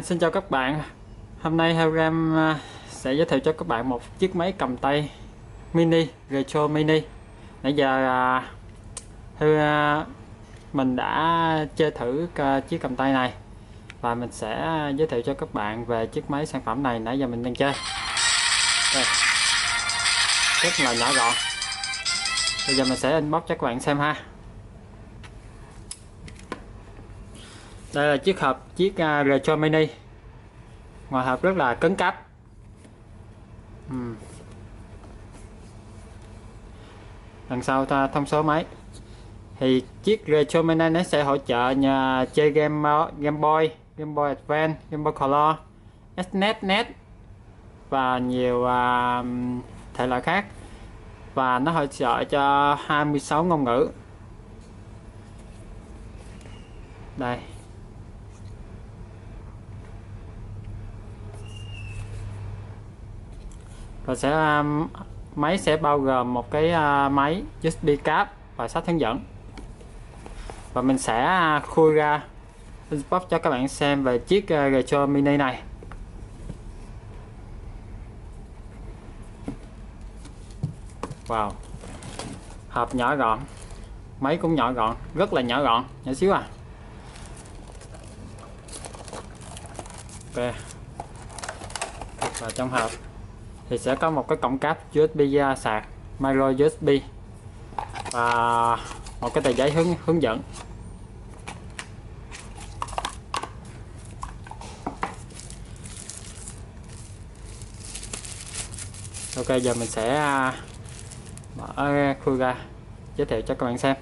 Xin chào các bạn. Hôm nay Hellram sẽ giới thiệu cho các bạn một chiếc máy cầm tay mini, Retro Mini. Nãy giờ mình đã chơi thử chiếc cầm tay này và mình sẽ giới thiệu cho các bạn về chiếc máy sản phẩm này nãy giờ mình đang chơi. Đây, rất là nhỏ gọn. Bây giờ mình sẽ unbox cho các bạn xem ha. Đây là chiếc Retro Mini. Ngoài hộp rất là cứng cáp. Đằng sau thông số máy. Thì chiếc Retro Mini nó sẽ hỗ trợ nhà chơi Game Boy, Game Boy Advance, Game Boy Color, SNES, NES và nhiều thể loại khác. Và nó hỗ trợ cho 26 ngôn ngữ. Đây. Và máy sẽ bao gồm một cái máy USB cáp và sách hướng dẫn. Và mình sẽ khui ra unbox cho các bạn xem về chiếc Retro Mini này. Wow, hộp nhỏ gọn, máy cũng nhỏ gọn, rất là nhỏ gọn, nhỏ xíu à. Ok. Và trong hộp thì sẽ có một cái cổng cáp USB ra sạc, micro USB và một cái tờ giấy hướng dẫn. Ok, giờ mình sẽ mở khui ra giới thiệu cho các bạn xem.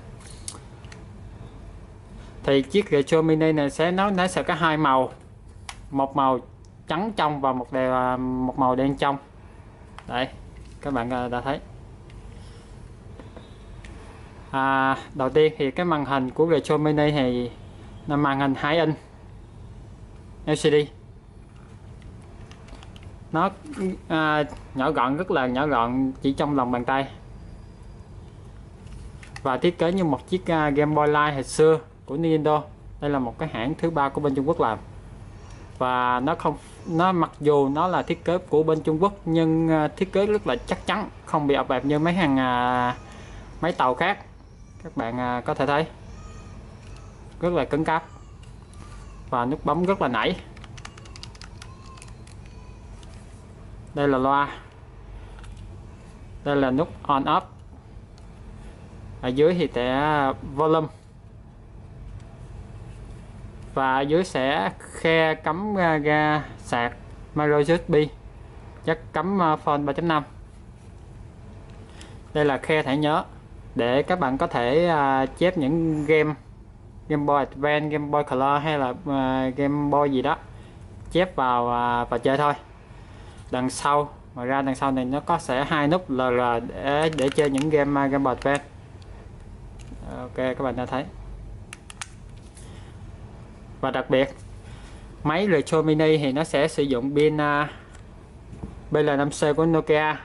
Thì chiếc Retro Mini này nó sẽ có hai màu, một màu trắng trong và một màu đen trong. Đây, các bạn đã thấy. Đầu tiên thì cái màn hình của Retro Mini thì là màn hình 2 inch LCD. Nó nhỏ gọn, rất là nhỏ gọn, chỉ trong lòng bàn tay. Và thiết kế như một chiếc Game Boy Live hồi xưa của Nintendo. Đây là một cái hãng thứ ba của bên Trung Quốc làm. Và nó mặc dù nó là thiết kế của bên Trung Quốc nhưng thiết kế rất là chắc chắn, không bị ập ẹp như mấy hàng máy tàu khác. Các bạn có thể thấy rất là cứng cáp và nút bấm rất là nảy. Đây là loa, đây là nút on off, ở dưới thì sẽ volume, và ở dưới sẽ khe cắm ga sạc micro USB, jack cắm phone 3.5. Đây là khe thẻ nhớ để các bạn có thể chép những game Game Boy Advance, Game Boy Color hay là Game Boy gì đó, chép vào và chơi thôi. Đằng sau, ngoài ra đằng sau này nó có sẽ hai nút LR để chơi những game Game Boy Advance. Ok, các bạn đã thấy. Và đặc biệt máy Retro Mini thì nó sẽ sử dụng pin BL5C của Nokia.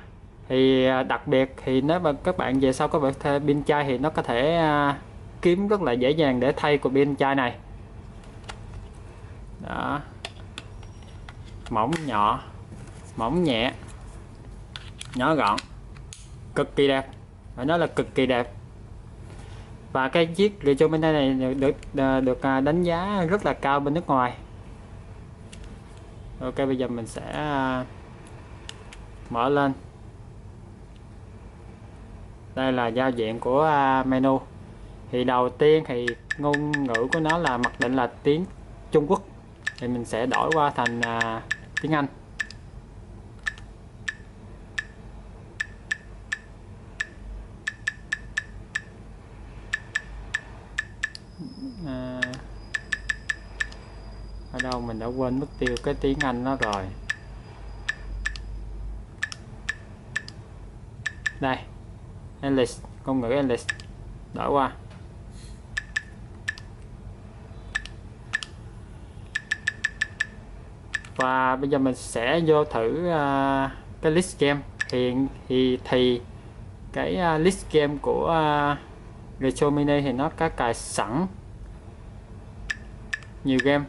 Thì đặc biệt thì nếu mà các bạn về sau có việc thay pin chai thì nó có thể kiếm rất là dễ dàng để thay của pin chai này. Đó. Mỏng nhỏ, mỏng nhẹ, nhỏ gọn, cực kỳ đẹp, phải nói là cực kỳ đẹp. Và cái chiếc Retro Mini này được đánh giá rất là cao bên nước ngoài. Ok, bây giờ mình sẽ mở lên. Đây là giao diện của menu. Thì đầu tiên thì ngôn ngữ của nó là mặc định là tiếng Trung Quốc, thì mình sẽ đổi qua thành tiếng Anh. Ở đâu mình đã quên mất tiêu cái tiếng Anh đó rồi. Đây, English, ngôn ngữ English, đổi qua. Và bây giờ mình sẽ vô thử cái list game. Thì cái list game của Retro Mini thì nó có cài sẵn nhiều game.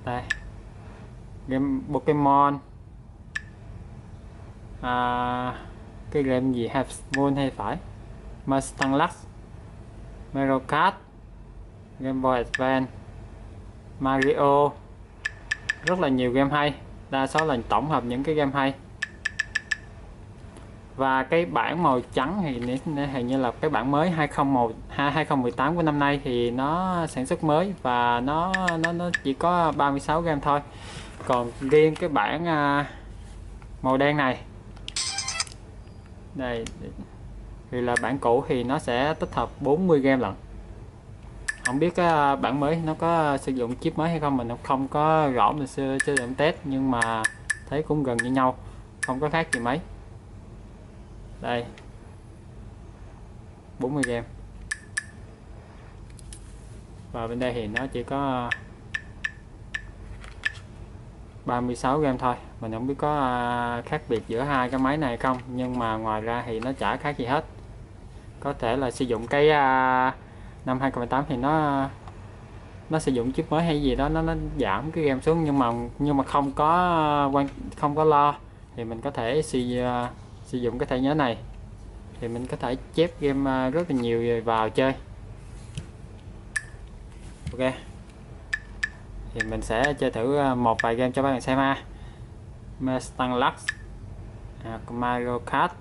Đây, game Pokemon, cái game gì Harvest Moon hay phải, Mustang Lux, Mario Kart, Game Boy Advance, Mario, rất là nhiều game hay, đa số là tổng hợp những cái game hay. Và cái bản màu trắng thì hình như là cái bản mới 2018 của năm nay thì nó sản xuất mới và nó chỉ có 36 game thôi. Còn riêng cái bản màu đen này đây thì là bản cũ thì nó sẽ tích hợp 40 game lận. Không biết cái bản mới nó có sử dụng chip mới hay không, mình không có rõ, mình chưa sử test, nhưng mà thấy cũng gần như nhau, không có khác gì mấy. Đây 40 game, và bên đây thì nó chỉ có 36 game thôi. Mình không biết có khác biệt giữa hai cái máy này không, nhưng mà ngoài ra thì nó chả khác gì hết. Có thể là sử dụng cái năm 2018 thì nó sử dụng chip mới hay gì đó, nó giảm cái game xuống, nhưng mà không có lo thì mình có thể sử dụng cái thẻ nhớ này thì mình có thể chép game rất là nhiều vào chơi. Ok, thì mình sẽ chơi thử một vài game cho các bạn xem ha. Mustang Lux, Mario Kart.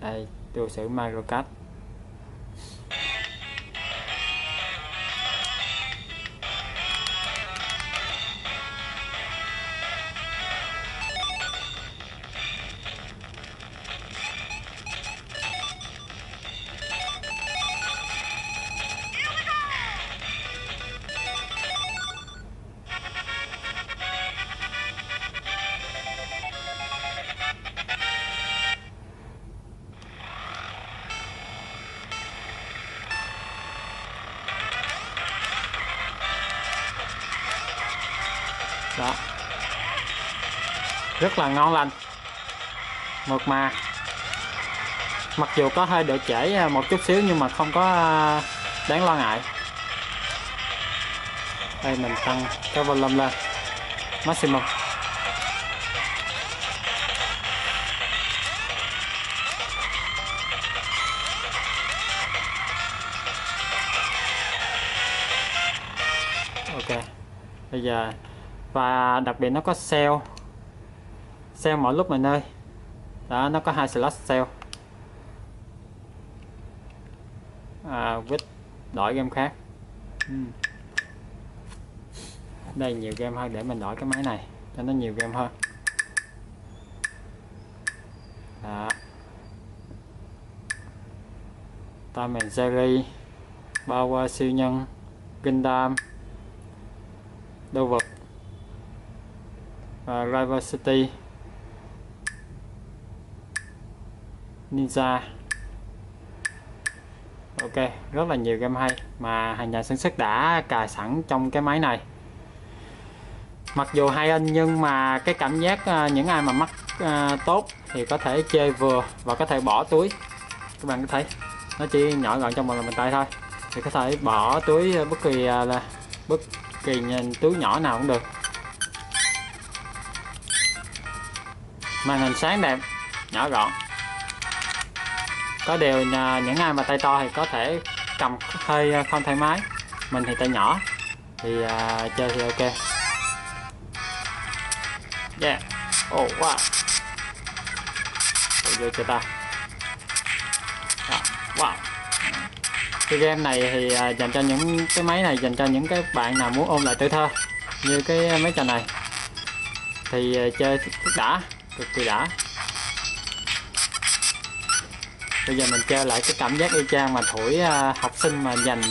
Đây, tôi sử Mario Kart. Đó, rất là ngon lành, mượt mà. Mặc dù có hơi độ trễ một chút xíu nhưng mà không có đáng lo ngại. Đây mình tăng cái volume lên maximum. Ok, bây giờ và đặc biệt nó có sale mọi lúc mình ơi. Đó, nó có 2 slot sale. Quýt đổi game khác. Đây nhiều game hơn, để mình đổi cái máy này cho nó nhiều game hơn. Đó, Tom and Jerry, Power siêu nhân, Gundam, đồ vật, Rival City, Ninja. Ok, rất là nhiều game hay mà nhà sản xuất đã cài sẵn trong cái máy này. Mặc dù hay anh nhưng mà cái cảm giác những ai mà mắt tốt thì có thể chơi vừa và có thể bỏ túi. Các bạn có thấy nó chỉ nhỏ gọn trong một lòng bàn tay thôi, thì có thể bỏ túi bất kỳ túi nhỏ nào cũng được. Màn hình sáng đẹp, nhỏ gọn. Có điều những ai mà tay to thì có thể cầm hơi không thoải mái. Mình thì tay nhỏ thì chơi thì ok. Yeah. Oh wow. Vô cho ta. Wow. Cái game này thì dành cho những cái máy này, dành cho những cái bạn nào muốn ôn lại tuổi thơ như cái mấy trò này thì chơi rất đã, cực kỳ đã. Bây giờ mình chơi lại cái cảm giác y chang mà thổi học sinh mà dành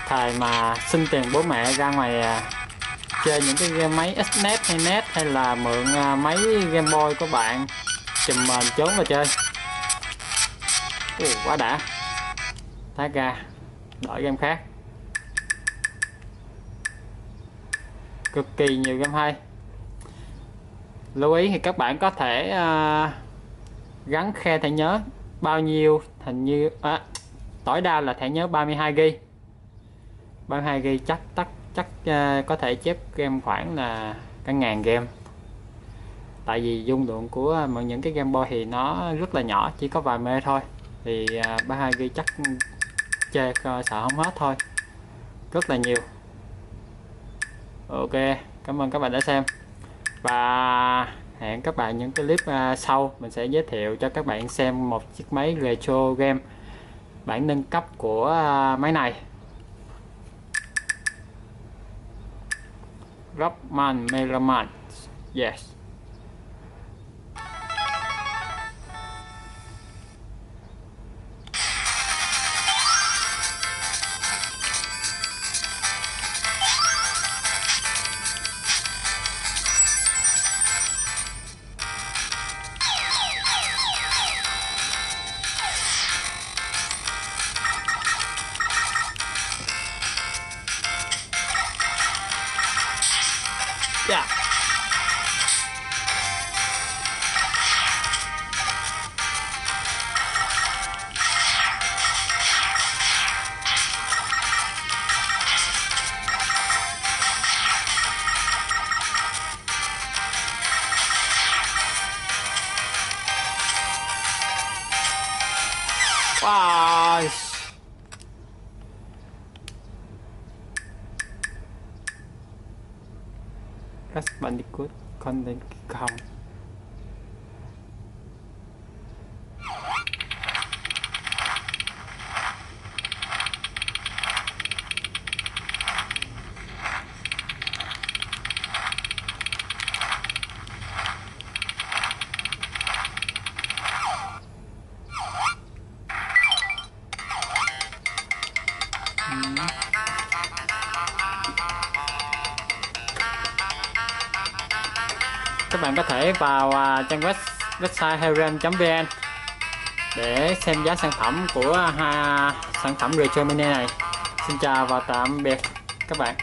thời mà xin tiền bố mẹ ra ngoài chơi những cái game máy SNES hay NES, hay là mượn máy Game Boy của bạn chùm mền trốn vào chơi. Quá đã. Thả ra đổi game khác. Cực kỳ nhiều game hay. Lưu ý thì các bạn có thể gắn khe thẻ nhớ bao nhiêu, hình như tối đa là thẻ nhớ 32GB. 32GB chắc chắc có thể chép game khoảng là cả ngàn game. Tại vì dung lượng của những cái Game Boy thì nó rất là nhỏ, chỉ có vài mê thôi. Thì 32GB chắc chơi sợ không hết thôi, rất là nhiều. Ok, cảm ơn các bạn đã xem, và hẹn các bạn những clip sau. Mình sẽ giới thiệu cho các bạn xem một chiếc máy retro game bản nâng cấp của máy này, Rockman Meraman. Yes. Yeah. Wow. Crash Bandicoot Content không. Các bạn có thể vào trang website heroin.vn để xem giá sản phẩm của sản phẩm retro mini này. Xin chào và tạm biệt các bạn.